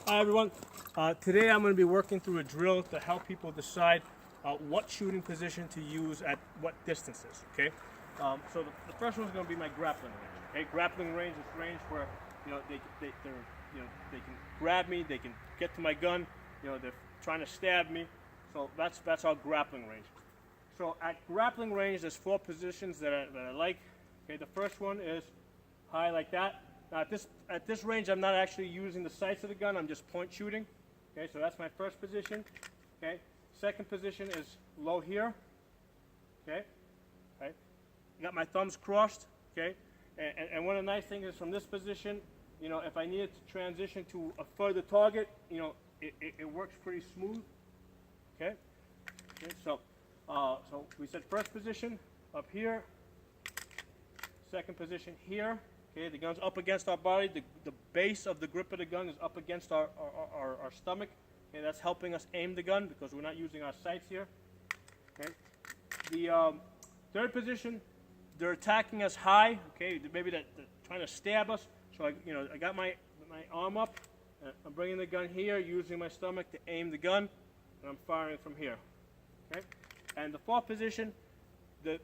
Hi everyone. Today I'm going to be working through a drill to help people decide what shooting position to use at what distances. Okay. So the first one is going to be my grappling range. Okay. Grappling range is range where they can grab me, they can get to my gun. They're trying to stab me. So that's our grappling range. So at grappling range, there's 4 positions that I like. Okay. The first one is high like that. Now at this range, I'm not actually using the sights of the gun. I'm just point shooting. Okay, so that's my first position. Okay, second position is low here. Okay, right. Got my thumbs crossed. Okay, and one of the nice things is from this position, if I needed to transition to a further target, it works pretty smooth. Okay, so we said first position up here. Second position here. Okay, the gun's up against our body. The base of the grip of the gun is up against our stomach. Okay, that's helping us aim the gun because we're not using our sights here. Okay. The third position, they're attacking us high. Okay, maybe they're trying to stab us. So I got my arm up. I'm bringing the gun here, using my stomach to aim the gun, and I'm firing from here. Okay, and the fourth position.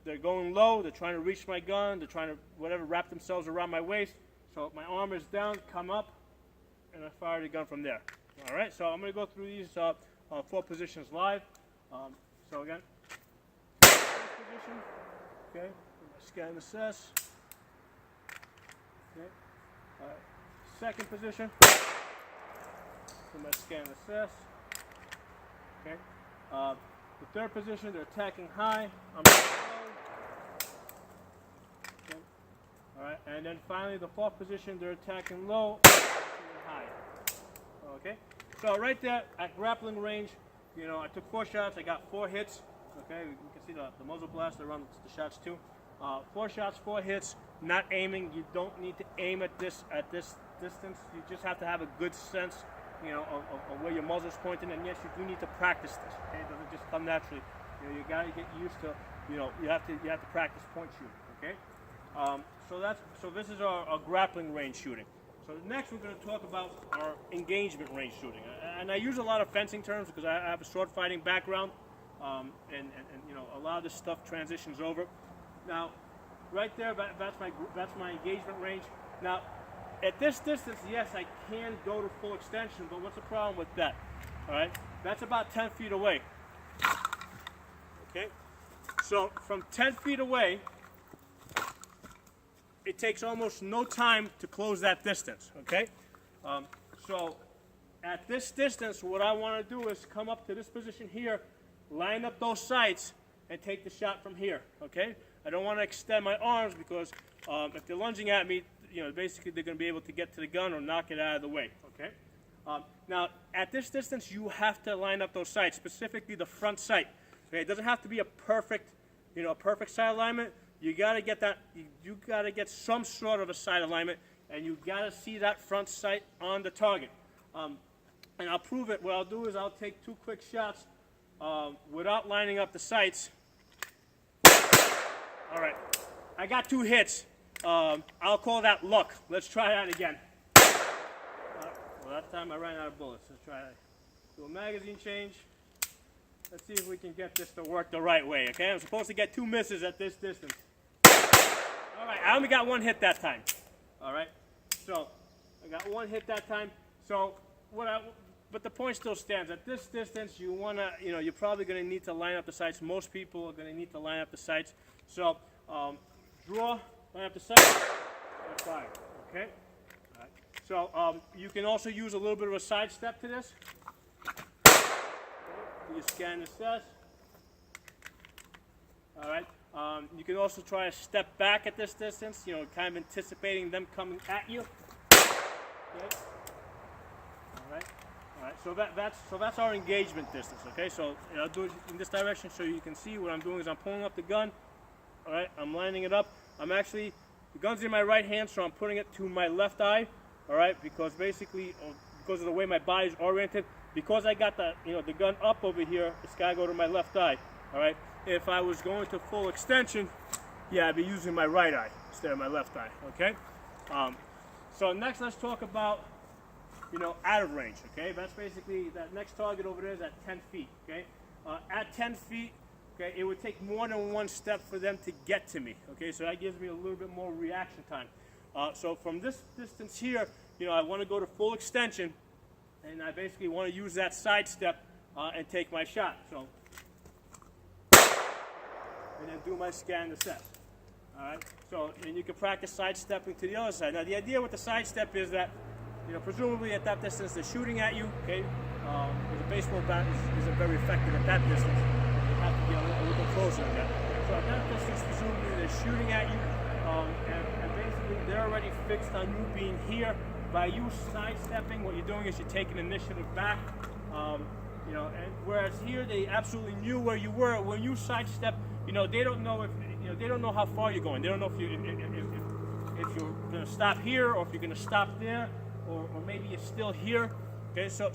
They're going low, they're trying to reach my gun, they're trying to, wrap themselves around my waist. So my arm is down, come up, and I fire the gun from there. All right, so I'm going to go through these 4 positions live. So again, first position, okay, scan and assess. Okay, second position, my scan and assess. Okay. The third position, they're attacking high. I'm low. Okay. All right, and then finally the fourth position, they're attacking low, and high. Okay. So right there at grappling range, I took 4 shots. I got 4 hits. Okay, you can see the muzzle blaster around the shots too. 4 shots, 4 hits. Not aiming. You don't need to aim at this distance. You just have to have a good sense. Of where your muzzle's pointing, and yes, you do need to practice this. Okay, it doesn't just come naturally. You got to get used to. You have to practice point shooting. Okay, so this is our grappling range shooting. So next we're going to talk about our engagement range shooting, and I use a lot of fencing terms because I have a sword fighting background, and a lot of this stuff transitions over. Now, right there, that's my engagement range. Now. At this distance, yes, I can go to full extension, but what's the problem with that? All right, that's about 10 feet away. Okay, so from 10 feet away, it takes almost no time to close that distance. Okay, so at this distance, what I want to do is come up to this position here, line up those sights, and take the shot from here. Okay, I don't want to extend my arms because if they're lunging at me, basically they're going to be able to get to the gun or knock it out of the way. Okay. Now, at this distance, you have to line up those sights, specifically the front sight. Okay. It doesn't have to be a perfect, sight alignment. You got to get that. You got to get some sort of a sight alignment, and you got to see that front sight on the target. And I'll prove it. What I'll do is I'll take 2 quick shots without lining up the sights. All right. I got 2 hits. I'll call that luck. Let's try that again. Well, that time I ran out of bullets. Let's try that. Do a magazine change. Let's see if we can get this to work the right way, okay? I'm supposed to get 2 misses at this distance. All right, I only got 1 hit that time. All right, so I got 1 hit that time. So but the point still stands. At this distance, you wanna, you're probably gonna need to line up the sights. Most people are gonna need to line up the sights. So draw. Line up the sight and fire. Okay? All right. So you can also use a little bit of a side step to this. Okay. You scan and assess. All right. You can also try to step back at this distance, kind of anticipating them coming at you. Okay. All right. All right. So that's our engagement distance. Okay. So I'll do it in this direction so you can see what I'm doing is I'm pulling up the gun. All right. I'm lining it up. The gun's in my right hand, so I'm putting it to my left eye, all right, because basically, because of the way my body's oriented, because I got the gun up over here, it's got to go to my left eye, all right. If I was going to full extension, yeah, I'd be using my right eye instead of my left eye, okay. So next, let's talk about out of range. Okay, that's basically that next target over there is at 10 feet. Okay, at 10 feet, okay, it would take more than one step for them to get to me. Okay, so that gives me a little bit more reaction time. So from this distance here, I want to go to full extension, and I basically want to use that side step and take my shot. So, and then do my scan and assess. All right. So, and you can practice side stepping to the other side. Now, the idea with the side step is that, presumably at that distance they're shooting at you. Okay. Because a baseball bat isn't very effective at that distance. You have to get a little closer than that. So at that distance, presumably they're shooting at you, and basically they're already fixed on you being here. By you sidestepping, what you're doing is you're taking initiative back. And whereas here they absolutely knew where you were. When you sidestep, they don't know they don't know how far you're going. They don't know if you're going to stop here or if you're going to stop there, or maybe you're still here. Okay, so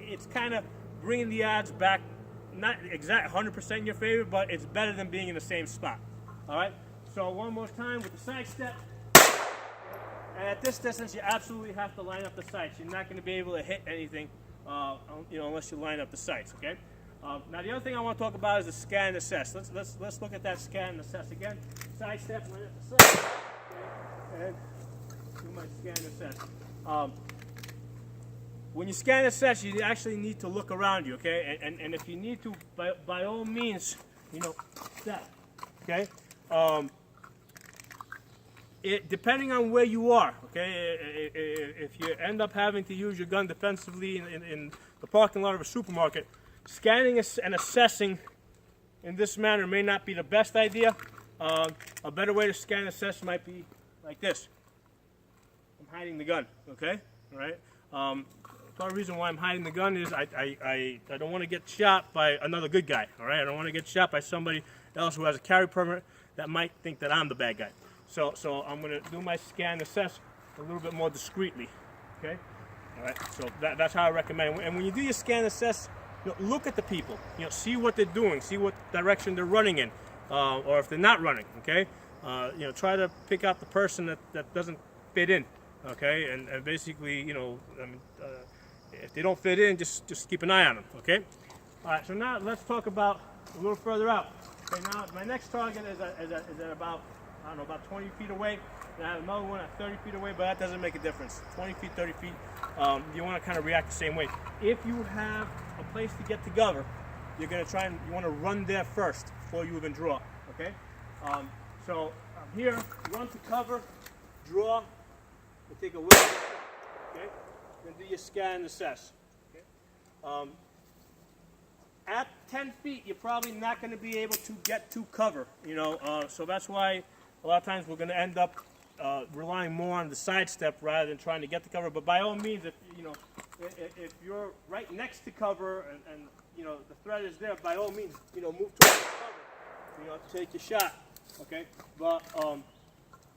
it's kind of bringing the odds back, not exact 100% in your favor, but it's better than being in the same spot. All right. So one more time with the sidestep. And at this distance, you absolutely have to line up the sights. You're not going to be able to hit anything, unless you line up the sights. Okay. Now the other thing I want to talk about is the scan and assess. Let's look at that scan and assess again. Side step, line up the sights, okay, and do my scan and assess. When you scan and assess, you actually need to look around you. Okay, and if you need to, by all means, step. Okay. Depending on where you are, okay, if you end up having to use your gun defensively in the parking lot of a supermarket, scanning and assessing in this manner may not be the best idea. A better way to scan and assess might be like this. I'm hiding the gun, okay, all right? Part of the reason why I'm hiding the gun is I don't want to get shot by another good guy, all right? I don't want to get shot by somebody else who has a carry permit that might think that I'm the bad guy. So I'm going to do my scan and assess a little bit more discreetly, okay? All right, so that's how I recommend it. And when you do your scan and assess, look at the people, see what they're doing, see what direction they're running in, or if they're not running, okay? Try to pick out the person that doesn't fit in, okay? And basically, if they don't fit in, just keep an eye on them, okay? All right, so now let's talk about a little further out. Okay, now my next target is at about, I don't know, about 20 feet away. And I have another one at 30 feet away, but that doesn't make a difference. 20 feet, 30 feet, you want to kind of react the same way. If you have a place to get to cover, you're going to you want to run there first before you even draw, okay? So I'm here, run to cover, draw, and take a look, okay? Then do your scan and assess, okay? At 10 feet, you're probably not going to be able to get to cover, so that's why a lot of times we're going to end up relying more on the side step rather than trying to get the cover. But by all means, if you're right next to cover and the threat is there, by all means, move towards the cover, take your shot, okay? But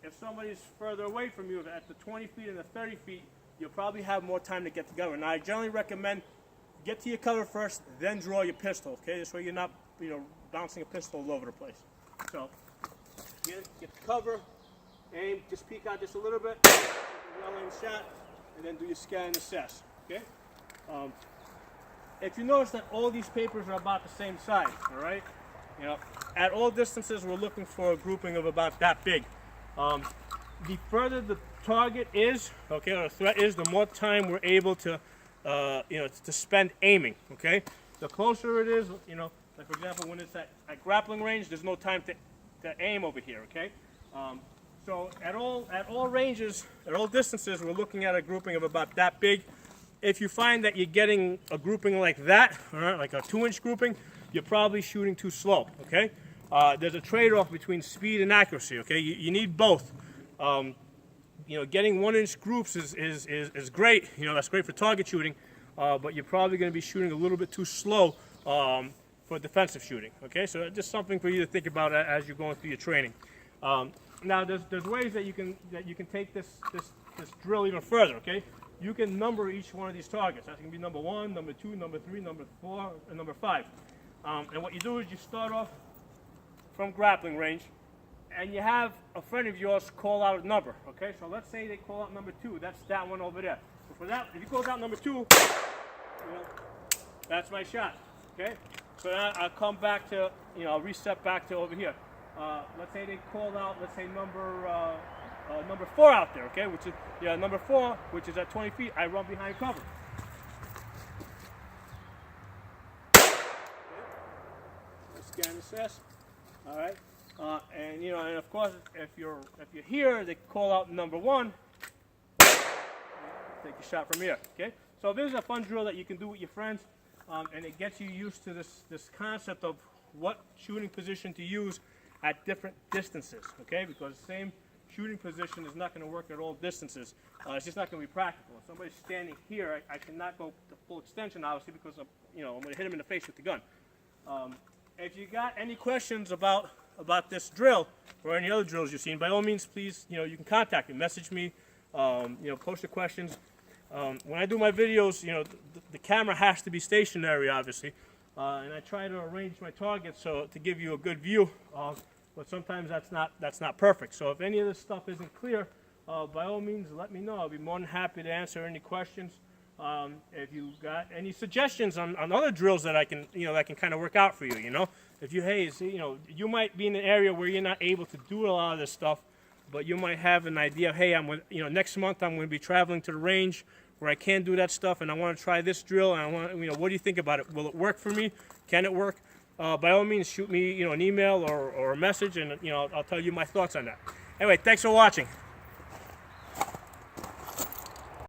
if somebody's further away from you, at the 20 feet and the 30 feet, you'll probably have more time to get to cover. Now, I generally recommend get to your cover first, then draw your pistol, okay? This way you're not, bouncing a pistol all over the place. So, get to cover, aim, just peek out just a little bit, take a well-aimed shot, and then do your scan and assess, okay? If you notice that all these papers are about the same size, all right? At all distances, we're looking for a grouping of about that big. The further the target is, okay, or the threat is, the more time we're able to to spend aiming, okay? The closer it is, like for example, when it's at grappling range, there's no time to aim over here, okay? So at all ranges, at all distances, we're looking at a grouping of about that big. If you find that you're getting a grouping like that, all right, like a 2-inch grouping, you're probably shooting too slow, okay? There's a trade-off between speed and accuracy, okay? You need both. Getting 1-inch groups is great. That's great for target shooting, but you're probably going to be shooting a little bit too slow for defensive shooting. Okay, so just something for you to think about as you're going through your training. Now, there's ways that you can take this drill even further. Okay, you can number each one of these targets. That's going to be number 1, number 2, number 3, number 4, and number 5. And what you do is you start off from grappling range, and you have a friend of yours call out a number, okay? So let's say they call out number 2. That's that one over there. So for that, if you call out number 2, you know, that's my shot, okay? So now I'll come back to, you know, I'll reset back to over here. Let's say they called out, let's say number 4 out there, okay? Which is, yeah, number 4, which is at 20 feet. I run behind cover. Scan assess. All right, and you know, and of course, if you're here, they call out number 1. Take a shot from here. Okay, so this is a fun drill that you can do with your friends, and it gets you used to this concept of what shooting position to use at different distances. Okay, because the same shooting position is not going to work at all distances. It's just not going to be practical. If somebody's standing here, I cannot go to full extension, obviously, because I'm going to hit him in the face with the gun. If you got any questions about this drill or any other drills you've seen, by all means, please, you can contact me, message me, post your questions. When I do my videos, the camera has to be stationary, obviously, and I try to arrange my targets so to give you a good view. But sometimes that's not perfect. So if any of this stuff isn't clear, by all means, let me know. I'll be more than happy to answer any questions. If you got any suggestions on other drills that I can kind of work out for you, if you might be in an area where you're not able to do a lot of this stuff, but you might have an idea. Hey, next month I'm going to be traveling to the range where I can do that stuff, and I want to try this drill. And I want, what do you think about it? Will it work for me? Can it work? By all means, shoot me, an email or a message, and I'll tell you my thoughts on that. Anyway, thanks for watching.